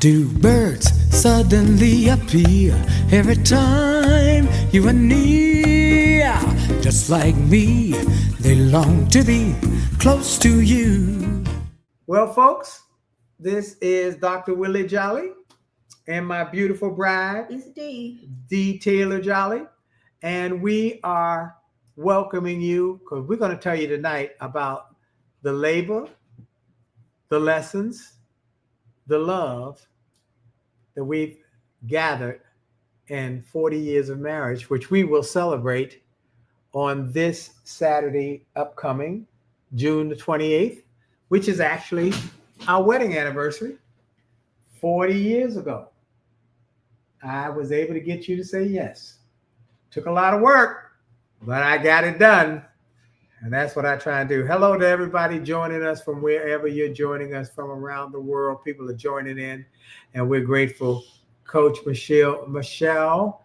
Do birds suddenly appear every time you are near? Just like me, they long to be close to you. Well, folks, this is Dr. Willie Jolley and my beautiful bride, It's Dee. Dee Taylor Jolley. And we are welcoming you because we're going to tell you tonight about the labor, the lessons, the love that we've gathered in 40 years of marriage, which we will celebrate on this Saturday upcoming, June the 28th, which is actually our wedding anniversary 40 years ago. I was able to get you to say yes. Took a lot of work, but I got it done. And that's what I try and do. Hello to everybody joining us from wherever you're joining us from around the world. People are joining in, and we're grateful. Coach Michelle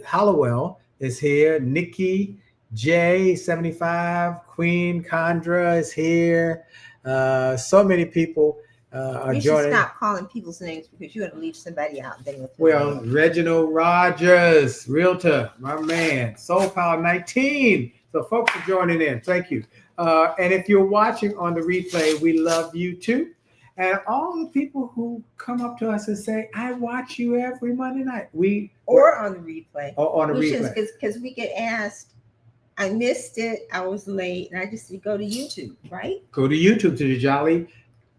Hollowell is here. Nikki J 75, Queen Condra is here. So many people are you joining. You should stop calling people's names because you're going to leave somebody out. Well, Reginald Rogers, Realtor, my man, Soul Power 19. So folks are joining in. Thank you. And if you're watching on the replay, we love you too. And all the people who come up to us and say, I watch you every Monday night. Or on the replay. Or on the replay. Because we get asked, I missed it, I was late, and I just go to YouTube, right? Go to YouTube, to the Jolley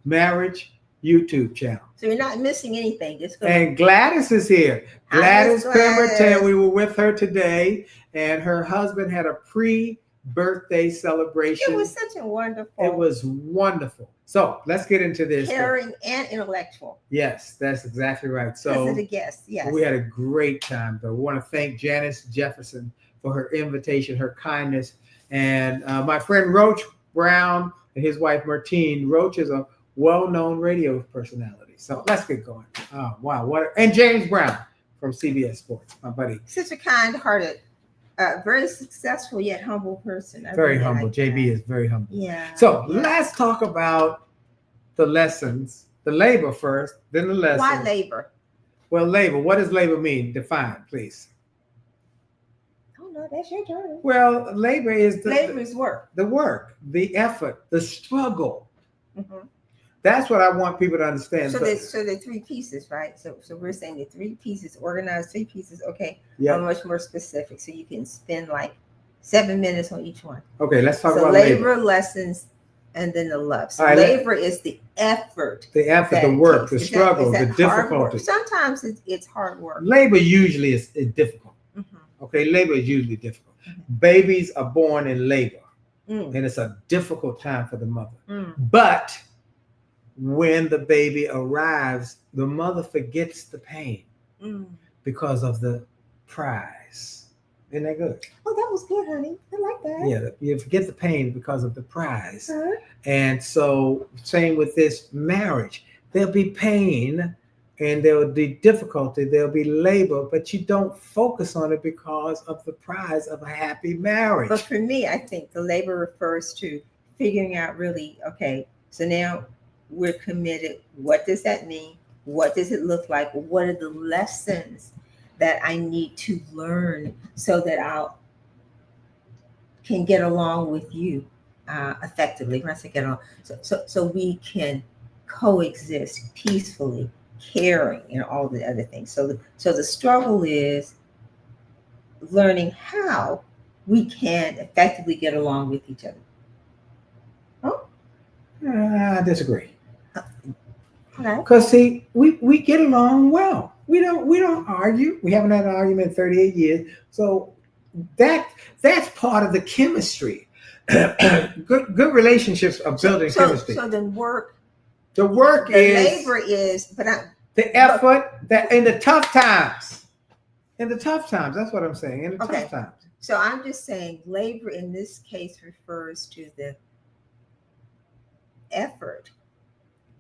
Marriage YouTube channel. So you're not missing anything. Just go. And Gladys is here. Gladys Pemberton, we were with her today, and her husband had a pre-birthday celebration. It was such a wonderful. It was wonderful. So let's get into this. Caring and intellectual. Yes, that's exactly right. So as a guest, yes. We had a great time, though. We want to thank Janice Jefferson for her invitation, her kindness, and my friend Roach Brown and his wife Martine. Roach is a well-known radio personality. So let's get going. Oh, wow. And James Brown from CBS Sports, my buddy. Such a kind-hearted, very successful yet humble person. Very humble. Like JB is very humble. Yeah. So let's talk about the lessons, the labor first, then the lessons. Why labor? Well, labor. What does labor mean? Define, please. Oh no, that's your turn. Well, labor is work. The work, the effort, the struggle. Mm-hmm. That's what I want people to understand. So there's three pieces, right? So we're saying the three pieces, organized 3 pieces. Okay. Yeah. I'm much more specific, so you can spend like 7 minutes on each one. Okay, let's talk about labor, lessons, and then the love. So labor is the effort. The effort, the work, the struggle, the difficulty. Sometimes it's hard work. Labor usually is difficult. Mm-hmm. Okay, labor is usually difficult. Mm-hmm. Babies are born in labor, and it's a difficult time for the mother. Mm. But when the baby arrives, the mother forgets the pain because of the prize. Isn't that good? Oh, that was good, honey. I like that. Yeah, you forget the pain because of the prize. Uh-huh. And so, same with this marriage. There'll be pain and there'll be difficulty, there'll be labor, but you don't focus on it because of the prize of a happy marriage. But for me, I think the labor refers to figuring out really, okay, so now we're committed. What does that mean? What does it look like? What are the lessons that I need to learn so that I can get along with you effectively? When I say get along, so we can coexist peacefully, caring, and all the other things. So the struggle is learning how we can effectively get along with each other. Oh, I disagree. Because see, we get along well. We don't argue. We haven't had an argument in 38 years. So that's part of the chemistry. Good relationships are building chemistry. So then the labor is, the effort that in the tough times. In the tough times, that's what I'm saying. In the tough times. So I'm just saying labor in this case refers to the effort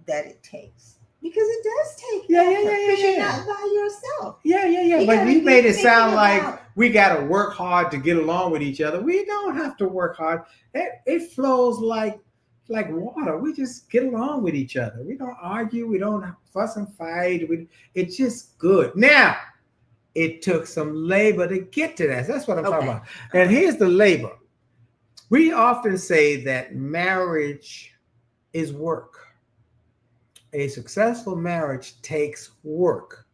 that it takes, because it does take effort. You're not by yourself. Yeah. But you made it sound like we got to work hard to get along with each other. We don't have to work hard. It flows like like water. We just get along with each other. We don't argue. We don't fuss and fight. It's just good. Now, it took some labor to get to that. That's what I'm talking about. And here's the labor. We often say that marriage is work. A successful marriage takes work.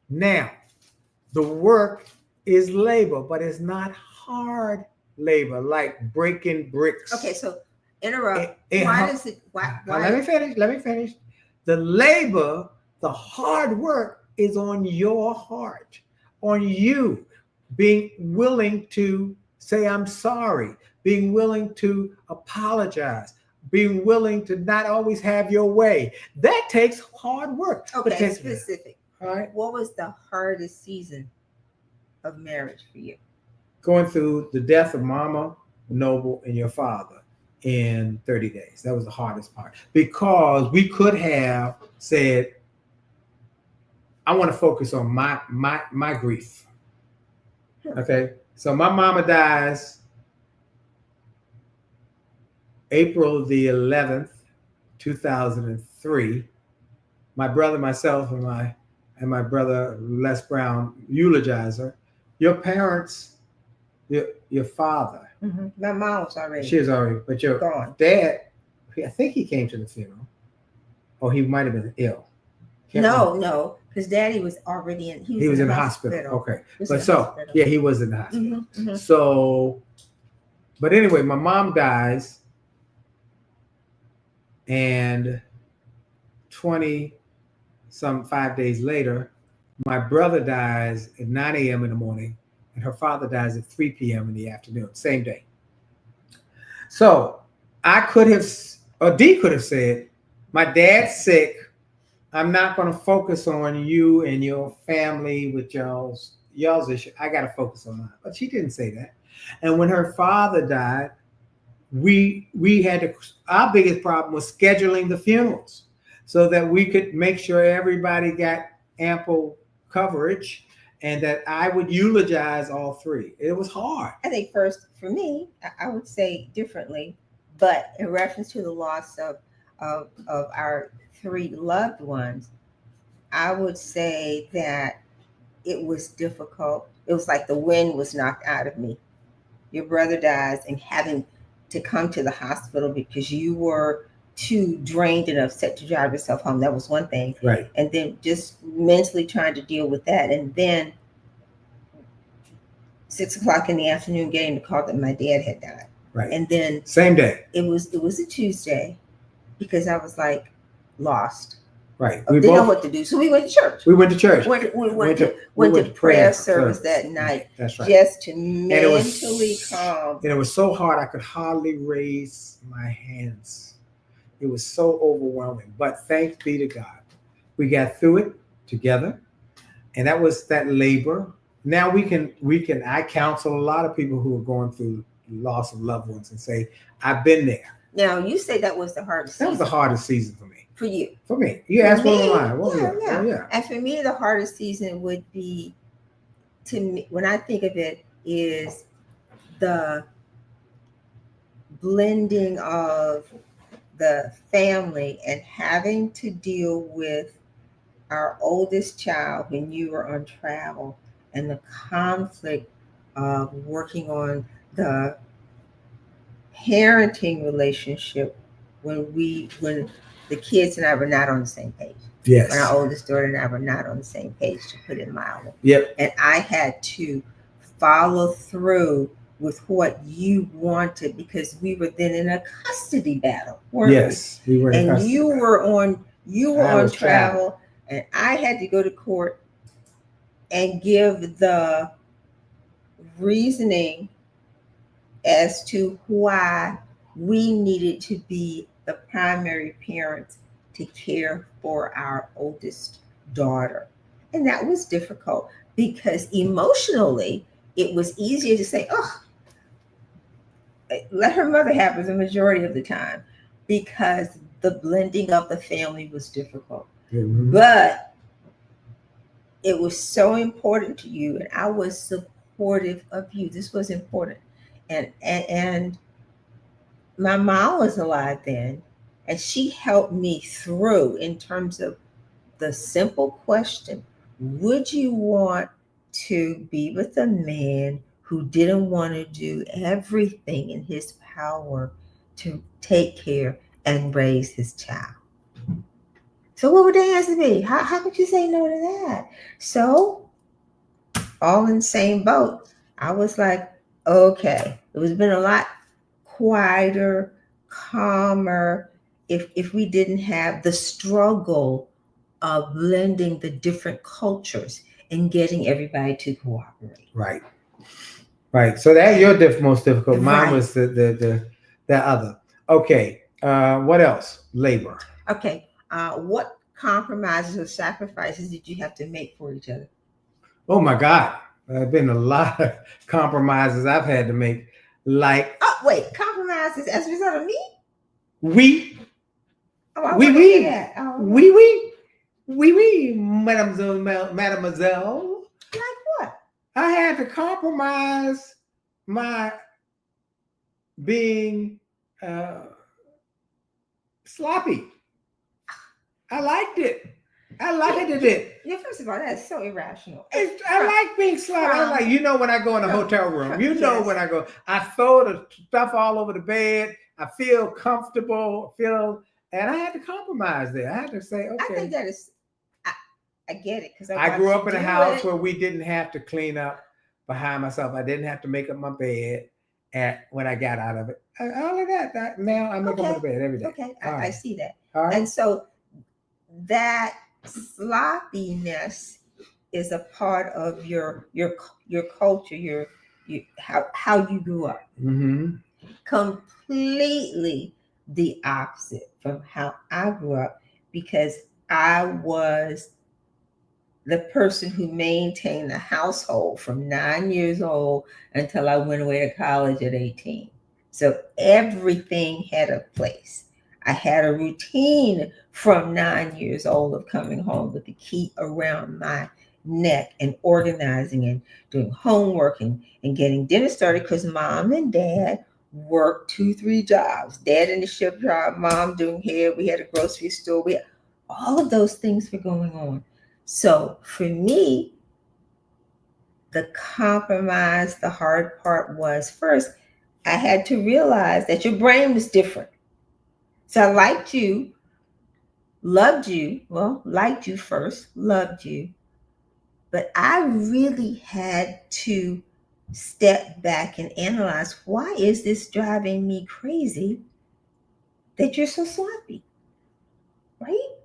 Now, the work is labor, but it's not hard labor like breaking bricks. Okay, so interrupt. Why does it? Why? Let me finish. The labor, the hard work is on your heart, on you being willing to say, I'm sorry, being willing to apologize, being willing to not always have your way. That takes hard work. Okay, specific. All right. What was the hardest season of marriage for you? Going through the death of Mama, Noble, and your father in 30 days. That was the hardest part, because we could have said, I want to focus on my grief. Okay. So my mama dies April the 11th, 2003. My brother, myself, and my brother Les Brown eulogize her. Your parents, your father. Mm-hmm. My mom was already. She was already, but your gone. Dad, I think he came to the funeral, or he might have been ill. No, because Daddy was already in. He was in the hospital. Okay, but hospital. Yeah, he was in the hospital. Mm-hmm, mm-hmm. So, but anyway, my mom dies, and 5 days later, my brother dies at 9 a.m. in the morning, and her father dies at 3 p.m. in the afternoon, same day. So I could have, or Dee could have said, my dad's sick. I'm not going to focus on you and your family with y'all's issue. I got to focus on mine. But she didn't say that. And when her father died, we had to, our biggest problem was scheduling the funerals so that we could make sure everybody got ample coverage, and that I would eulogize all three. It was hard. I think first, for me, I would say differently, but in reference to the loss of our three loved ones, I would say that it was difficult. It was like the wind was knocked out of me. Your brother dies, and having to come to the hospital because you were too drained and upset to drive yourself home. That was one thing. Right. And then just mentally trying to deal with that. And then 6 o'clock in the afternoon, getting the call that my dad had died. Right. And then same day. It was a Tuesday, because I was like lost. Right. We didn't know what to do. So we went to church. We went to church. We went to prayer service that night. That's right. Just to mentally calm. And it was so hard I could hardly raise my hands. It was so overwhelming. But thanks be to God, we got through it together. And that was that labor. Now we can I counsel a lot of people who are going through loss of loved ones and say, I've been there. Now you say that was the hardest season. That was the hardest season for me. For you. For me. You asked one of mine. Yeah. Oh, yeah. And for me, the hardest season would be, to me, when I think of it, is the blending of the family and having to deal with our oldest child when you were on travel, and the conflict of working on the parenting relationship when the kids and I were not on the same page. Yes. When our oldest daughter and I were not on the same page, to put it mildly. Yep. And I had to follow through with what you wanted, because we were then in a custody battle, weren't yes, we were in and custody. You were on travel, and I had to go to court and give the reasoning as to why we needed to be the primary parents to care for our oldest daughter. And that was difficult, because emotionally, it was easier to say, oh, let her mother have it the majority of the time, because the blending of the family was difficult. Mm-hmm. But it was so important to you, and I was supportive of you. This was important. And my mom was alive then, And she helped me through in terms of the simple question, would you want to be with a man who didn't want to do everything in his power to take care and raise his child? So what would the answer be? How could you say no to that? So all in the same boat. I was like, okay, it was been a lot quieter, calmer if we didn't have the struggle of blending the different cultures and getting everybody to cooperate. Right. So that's your most difficult. Mine Right. was the other. Okay. What else? Labor. Okay. What compromises or sacrifices did you have to make for each other? Oh my God. There's been a lot of compromises I've had to make. Like, Oh, wait, compromises as a result of me? oui, mademoiselle. Like what? I had to compromise my being sloppy. I liked it. Yeah, first of all, that's so irrational. I like being sloppy. I like, when I go in a hotel room, when I go, I throw the stuff all over the bed. I feel comfortable, and I had to compromise there. I had to say, okay. I think that is, I get it. Because I grew up in a house where we didn't have to clean up behind myself. I didn't have to make up my bed when I got out of it. All of that. Now I make up my bed every day. Okay, right. I see that. All right. And so that sloppiness is a part of your culture, how you grew up. Mm-hmm. Completely the opposite from how I grew up, because I was the person who maintained the household from 9 years old until I went away to college at 18. So everything had a place. I had a routine from 9 years old of coming home with the key around my neck and organizing and doing homework and getting dinner started, because mom and dad worked 2-3 jobs. Dad in the ship job, mom doing hair. We had a grocery store. All of those things were going on. So for me, the compromise, the hard part was, first, I had to realize that your brain was different. So I liked you, loved you, liked you first, loved you. But I really had to step back and analyze, why is this driving me crazy that you're so sloppy, right?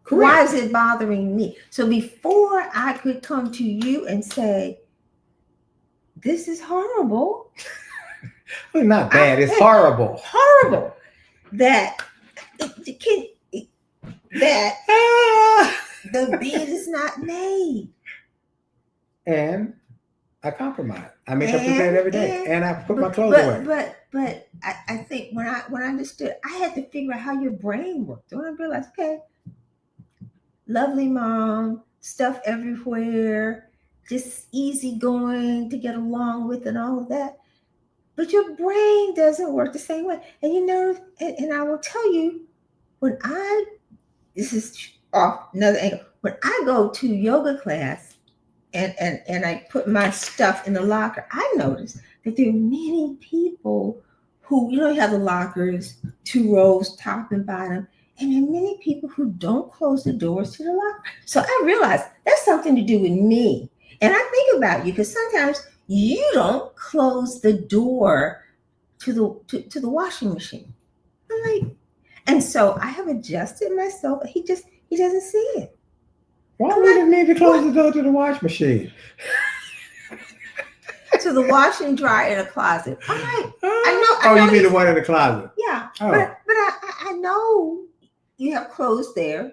Correct. Why is it bothering me? So before I could come to you and say, this is horrible. Well, not bad, it's horrible. Horrible. That the bed is not made. And I compromise. I make up the bed every day, and I put my clothes away. But I think when I understood, I had to figure out how your brain worked. When I realized, okay, lovely mom, stuff everywhere, just easy going to get along with and all of that. But your brain doesn't work the same way. And and I will tell you, this is off another angle, when I go to yoga class and I put my stuff in the locker, I notice that there are many people who, you have the lockers, 2 rows, top and bottom, and there are many people who don't close the doors to the locker. So I realized that's something to do with me. And I think about you, because sometimes you don't close the door to the washing machine. I'm like, and so I have adjusted myself. He doesn't see it. Why would you need to close the door to the wash machine? To the washer and dryer in a closet. I'm like, I know. You mean the one in the closet? Yeah. Oh. But I know you have clothes there,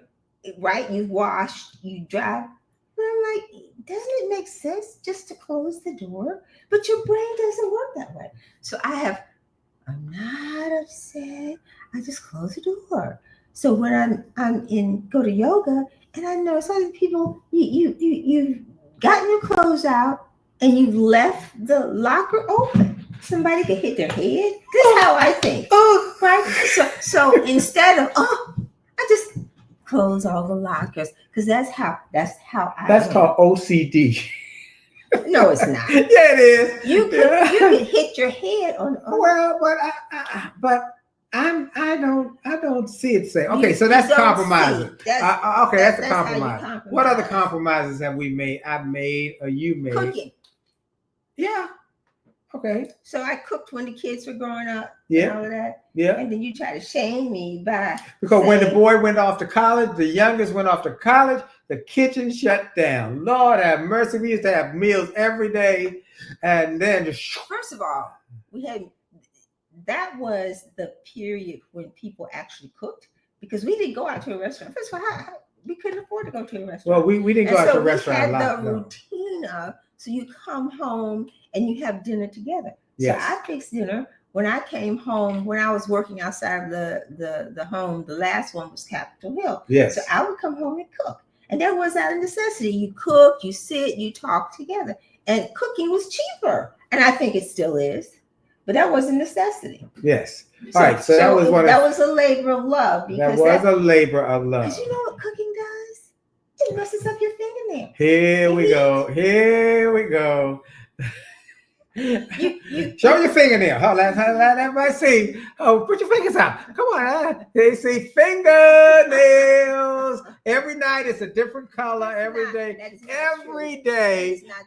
right? You wash, you dry. But I'm like, doesn't it make sense just to close the door? But your brain doesn't work that way. So I'm not upset. I just close the door. So when I'm go to yoga, and I know some of the people, you've gotten your clothes out and you've left the locker open. Somebody could hit their head. This is how I think. Oh, right. So So instead of I just close all the lockers because that's how I. That's am. called OCD. No, it's not. Yeah, it is. You could hit your head on. Well, but I don't see it say. Okay, so that's compromising. Okay, that's a compromise. What other compromises have we made? I've made or you made? Cooking. Yeah. Okay. So I cooked when the kids were growing up. Yeah. And all of that. Yeah. And then you try to shame me by because when the boy went off to college, the youngest went off to college, the kitchen shut down. Lord have mercy. We used to have meals every day, and then just first of all, that was the period when people actually cooked because we didn't go out to a restaurant. First of all, we couldn't afford to go to a restaurant. Well, we didn't go out to a restaurant a lot. We had the routine of, so you come home and you have dinner together. Yes. So I fixed dinner. When I came home, when I was working outside of the home, the last one was Capitol Hill. Yes. So I would come home and cook. And that was out of necessity. You cook, you sit, you talk together. And cooking was cheaper. And I think it still is. But that was a necessity. Yes. All right. So that was that was a labor of love. That was a labor of love. Because you know what cooking does? It messes up your fingernail. Here we go. Here we go. Show your fingernail. Let everybody see. Oh, put your fingers out. Come on. They see fingernails. Every night it's a different color. Every day,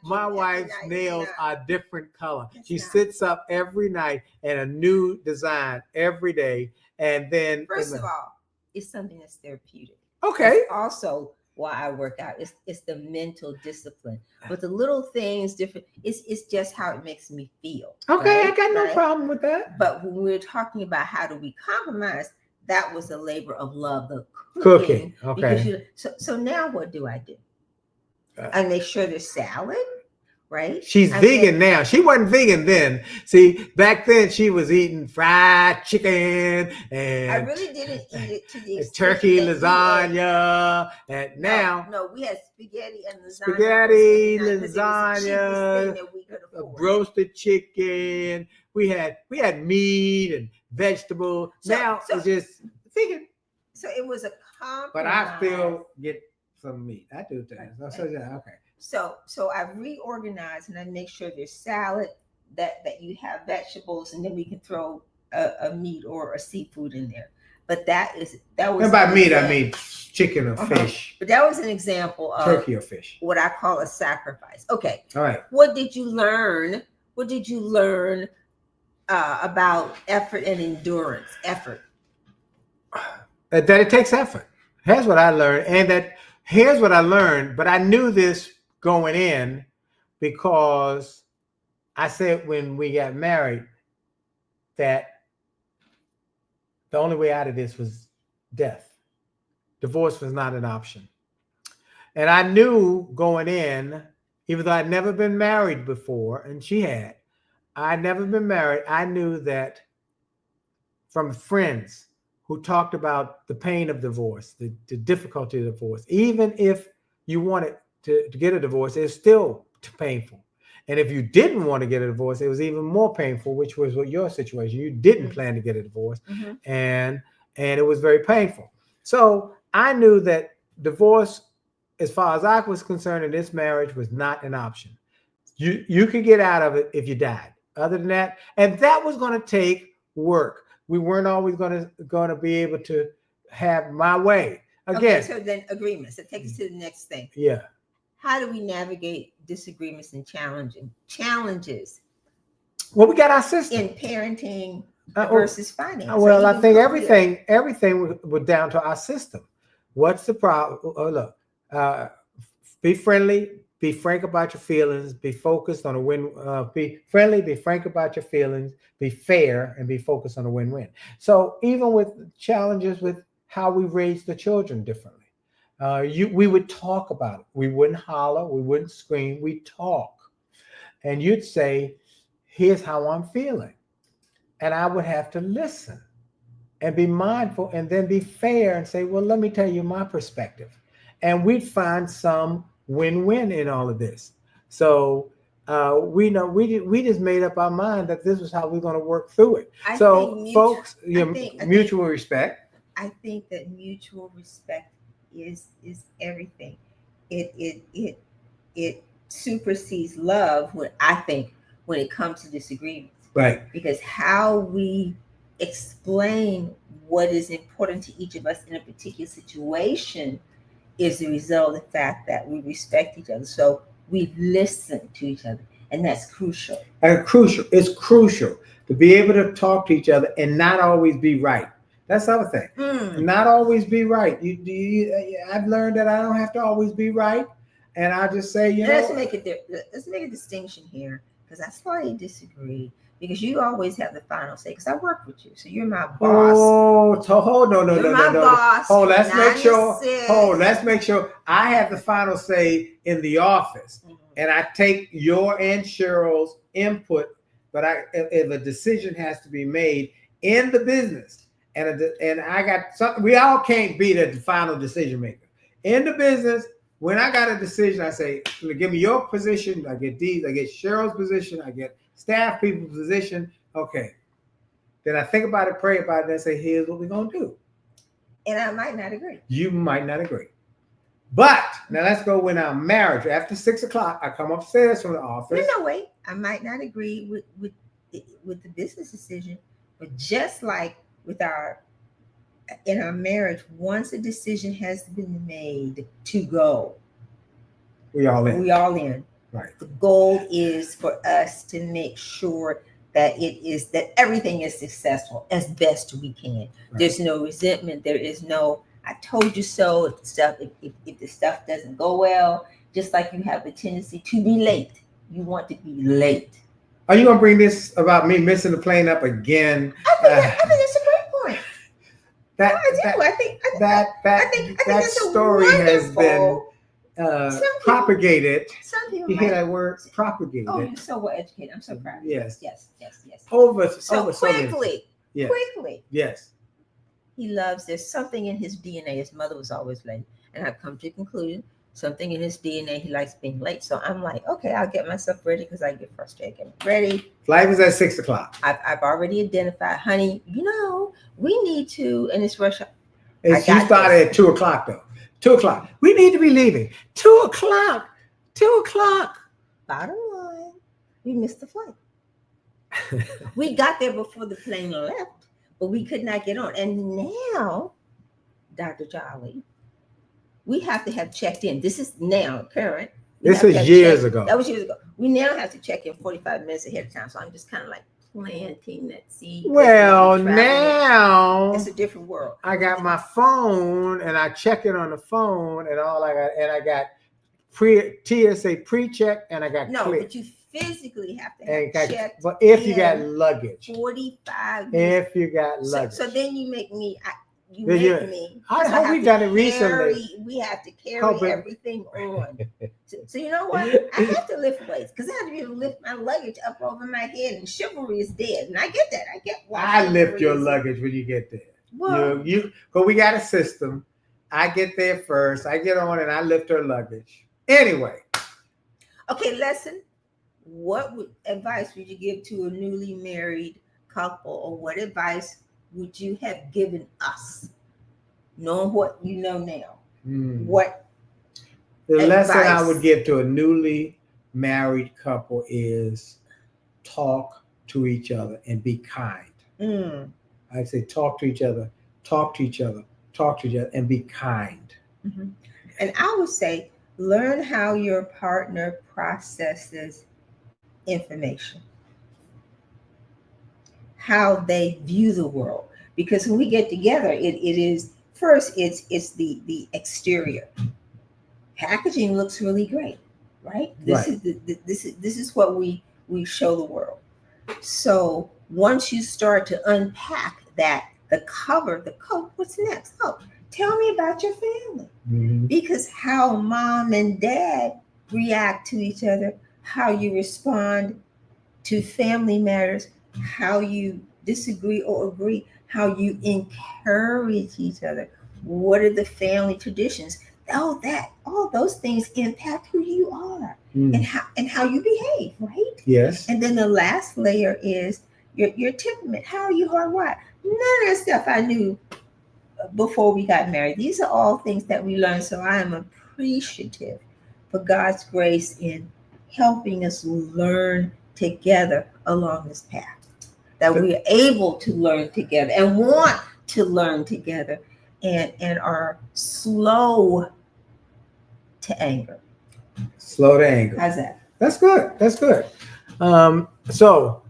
my wife's nails are different color. She sits up every night and a new design every day. And then first of all, it's something that's therapeutic. Okay. It's also why I work out. It's the mental discipline. But the little things different. It's just how it makes me feel. Okay, right? I got no problem with that. But when we're talking about how do we compromise, that was a labor of love. The cooking. Okay. So now what do? I make sure there's salad. Right? She's vegan now. She wasn't vegan then. See, back then she was eating fried chicken and I really didn't eat it to the extent turkey lasagna. And now no, we had spaghetti and lasagna. Spaghetti, lasagna, roasted chicken. We had meat and vegetables. Now it's just vegan. So it was a compromise. But I still get some meat. I do things. Okay. So I reorganize and I make sure there's salad, that you have vegetables, and then we can throw a meat or a seafood in there. But that was. And by meat, I mean chicken or fish. But that was an example of turkey or fish. What I call a sacrifice. Okay. All right. What did you learn? What did you learn about effort and endurance? Effort. That it takes effort. Here's what I learned, but I knew this going in because I said when we got married that the only way out of this was death. Divorce was not an option. And I knew going in, even though I'd never been married before, and she had, I'd never been married, I knew that from friends who talked about the pain of divorce, the difficulty of divorce, even if you wanted to get a divorce, it's still painful. And if you didn't want to get a divorce, it was even more painful, which was what your situation. You didn't plan to get a divorce, and it was very painful. So I knew that divorce, as far as I was concerned in this marriage, was not an option. You could get out of it if you died. Other than that, and that was going to take work. We weren't always going to be able to have my way. Again. Okay, so then agreements. That takes us to the next thing. Yeah. How do we navigate disagreements and challenges? Well, we got our system in parenting versus finance. Well, I think everything was down to our system. What's the problem? Look, be friendly, be frank about your feelings, be focused on a win. Be friendly, be frank about your feelings, be fair, and be focused on a win-win. So even with challenges with how we raise the children differently. We would talk about it. We wouldn't holler. We wouldn't scream. We'd talk. And you'd say, here's how I'm feeling. And I would have to listen and be mindful and then be fair and say, well, let me tell you my perspective. And we'd find some win-win in all of this. So we know we just made up our mind that this is how we're going to work through it. I So, think folks, mutual mutual respect. I think that mutual respect is everything. It supersedes love when I think when it comes to disagreements. Right. Because how we explain what is important to each of us in a particular situation is the result of the fact that we respect each other. So we listen to each other, and that's crucial. And crucial. It's crucial to be able to talk to each other and not always be right. That's the other thing. Not always be right. I've learned that I don't have to always be right, and I just say, let's make a distinction here, because I slightly disagree. Because you always have the final say. Because I work with you, so you're my boss. Oh, no. Boss. Oh, let's make sure. Oh, let's make sure I have the final say in the office, and I take your and Cheryl's input. But if a decision has to be made in the business, and I got something, we all can't be the final decision maker in the business. When I got a decision, I say, give me your position. I get Dee's, I get Cheryl's position, I get staff people's position. Okay. Then I think about it, pray about it, and say, here's what we're going to do. And I might not agree. You might not agree. But now let's go in our marriage. After 6 o'clock, I come upstairs from the office. No, wait. I might not agree with the business decision, but just like in our marriage, once a decision has been made to go, we all in. Right. The goal is for us to make sure that everything is successful as best we can. Right. There's no resentment. There is no "I told you so." If the stuff doesn't go well, just like you have the tendency to be late, you want to be late. Are you gonna bring this about me missing the plane up again? I think that's a great point. I think that story has been propagated. You hear that word? Propagated. Oh, you're so well educated. I'm so proud of you. Yes. Over quickly. Yes. Quickly. Yes. He loves. There's something in his DNA. His mother was always late, and I've come to the conclusion something in his DNA. He likes being late. So I'm like, okay, I'll get myself ready because I get frustrated. Get ready. Flight is at 6 o'clock. I've already identified, honey. We need to, and it's rush. You started at 2 o'clock though. 2 o'clock. We need to be leaving. 2 o'clock. 2 o'clock. Bottom line, we missed the flight. We got there before the plane left, but we could not get on. And now, Dr. Jolley, we have to have checked in. This is now current. This is years ago. That was years ago. We now have to check in 45 minutes ahead of time. So I'm just kind of like planting that seed. Well, now it's a different world. I got my phone and I check it on the phone and I got TSA pre-check and I got click. But you physically have to have checked. But if you got luggage, 45 minutes. If you got luggage, so then you make me. How we done it recently? We have to carry everything on. So you know what? I have to lift weights because I have to be able to lift my luggage up over my head, and chivalry is dead. And I get that. I get why. I lift your luggage when you get there. Well, but we got a system. I get there first. I get on and I lift her luggage. Anyway. Okay, lesson. What advice would you give to a newly married couple, or what advice would you have given us, knowing what you know now? What the lesson I would give to a newly married couple is talk to each other and be kind. I'd say talk to each other, and be kind. Mm-hmm. And I would say learn how your partner processes information, how they view the world. Because when we get together, it is first, it's the exterior. Packaging looks really great, right? This is what we show the world. So once you start to unpack that, the cover, the coat, what's next? Oh, tell me about your family. Mm-hmm. Because how mom and dad react to each other, how you respond to family matters, how you disagree or agree, how you encourage each other. What are the family traditions? all those things impact who you are and how you behave, right? Yes. And then the last layer is your temperament. How are you hardwired? None of that stuff I knew before we got married. These are all things that we learned. So I am appreciative for God's grace in helping us learn together along this path. That we are able to learn together and want to learn together and are slow to anger. Slow to anger. How's that? That's good. That's good. So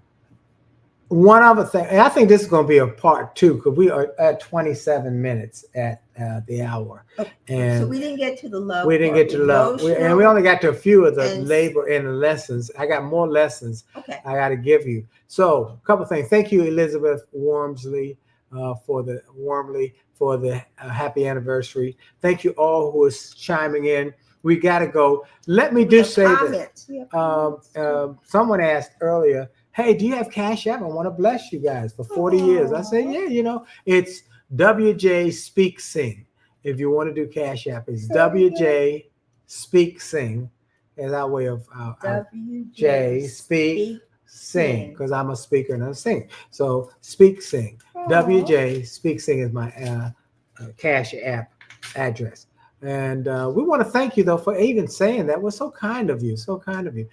one other thing, and I think this is going to be a part 2 because we are at 27 minutes at the hour. Okay. And so we didn't get to the love. We didn't get to the love. And we only got to a few of the labor and the lessons. I got more lessons I got to give you. So a couple of things. Thank you, Elizabeth Wormsley, for the happy anniversary. Thank you all who is chiming in. We got to go. Let me just say that someone asked earlier, hey, do you have Cash App? I want to bless you guys for 40 years. I said, yeah, it's WJ Speak Sing. If you want to do Cash App, it's WJ Speak Sing is our way of WJ Speak Sing, because I'm a speaker and I sing. So Speak Sing. WJ Speak Sing is my Cash App address. And we want to thank you, though, for even saying that. We're so kind of you. So kind of you.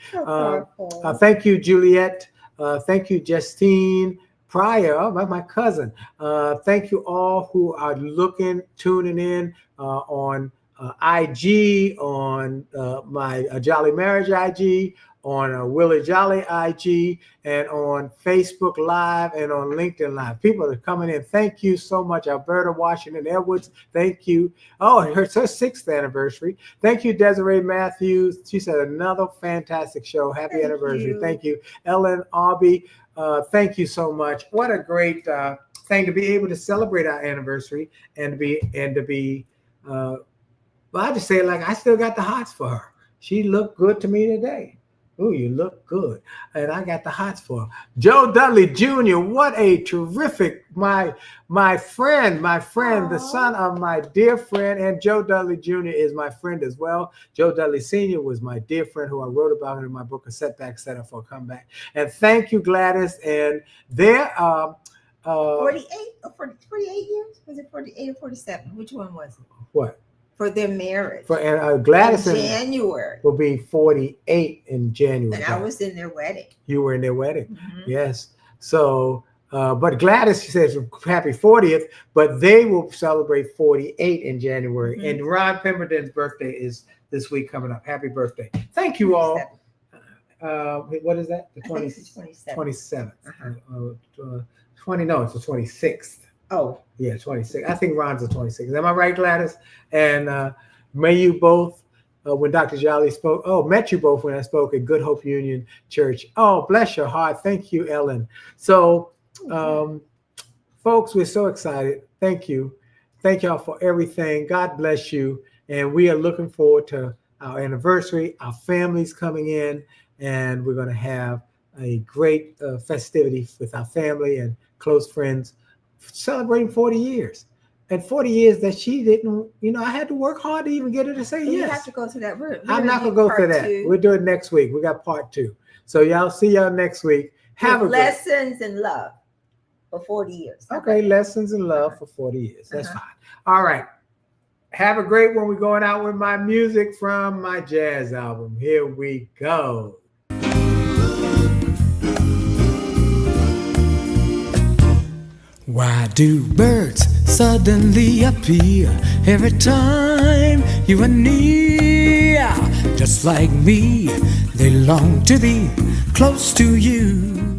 Thank you, Juliet. Thank you, Justine Pryor, my cousin. Thank you all who are tuning in on IG, on my Jolley Marriage IG, on Willie Jolley IG, and on Facebook Live and on LinkedIn Live. People are coming in. Thank you so much. Alberta Washington Edwards, thank you. Oh, it's her 6th anniversary. Thank you, Desiree Matthews. She said another fantastic show. Happy anniversary. Thank you. Ellen Arby, thank you so much. What a great thing to be able to celebrate our anniversary and to be well, I just say it like I still got the hots for her. She looked good to me today. Oh, you look good. And I got the hots for her. Joe Dudley Jr., what a terrific, my friend, the son of my dear friend. And Joe Dudley Jr. is my friend as well. Joe Dudley Sr. was my dear friend who I wrote about in my book, A Setback Setup for a Comeback. And thank you, Gladys. And there 48 years? Was it 48 or 47? Which one was it? What? For their marriage. For Gladys in January. Will be 48 in January. And I was in their wedding. You were in their wedding. Yes. So, but Gladys, she says happy 40th, but they will celebrate 48 in January. And Ron Pemberton's birthday is this week coming up. Happy birthday. Thank you all. What is that? The 27th. 20, no, it's the 26th. Oh. Yeah, 26. I think Ron's the 26th. Am I right, Gladys? And may you both, when Dr. Jolley spoke, met you both when I spoke at Good Hope Union Church. Oh, bless your heart. Thank you, Ellen. So, folks, we're so excited. Thank you. Thank y'all for everything. God bless you. And we are looking forward to our anniversary, our families coming in, and we're going to have a great festivity with our family and close friends, celebrating 40 years. And 40 years that she didn't, I had to work hard to even get her to say yes. You have to go to that room. I'm not going to go through that. We'll do it next week. We got part 2. So see y'all next week. Have lessons in love for 40 years. Okay, lessons in love for 40 years. That's fine. All right. Have a great one. We're going out with my music from my jazz album. Here we go. Why do birds suddenly appear every time you are near? Just like me, they long to be close to you.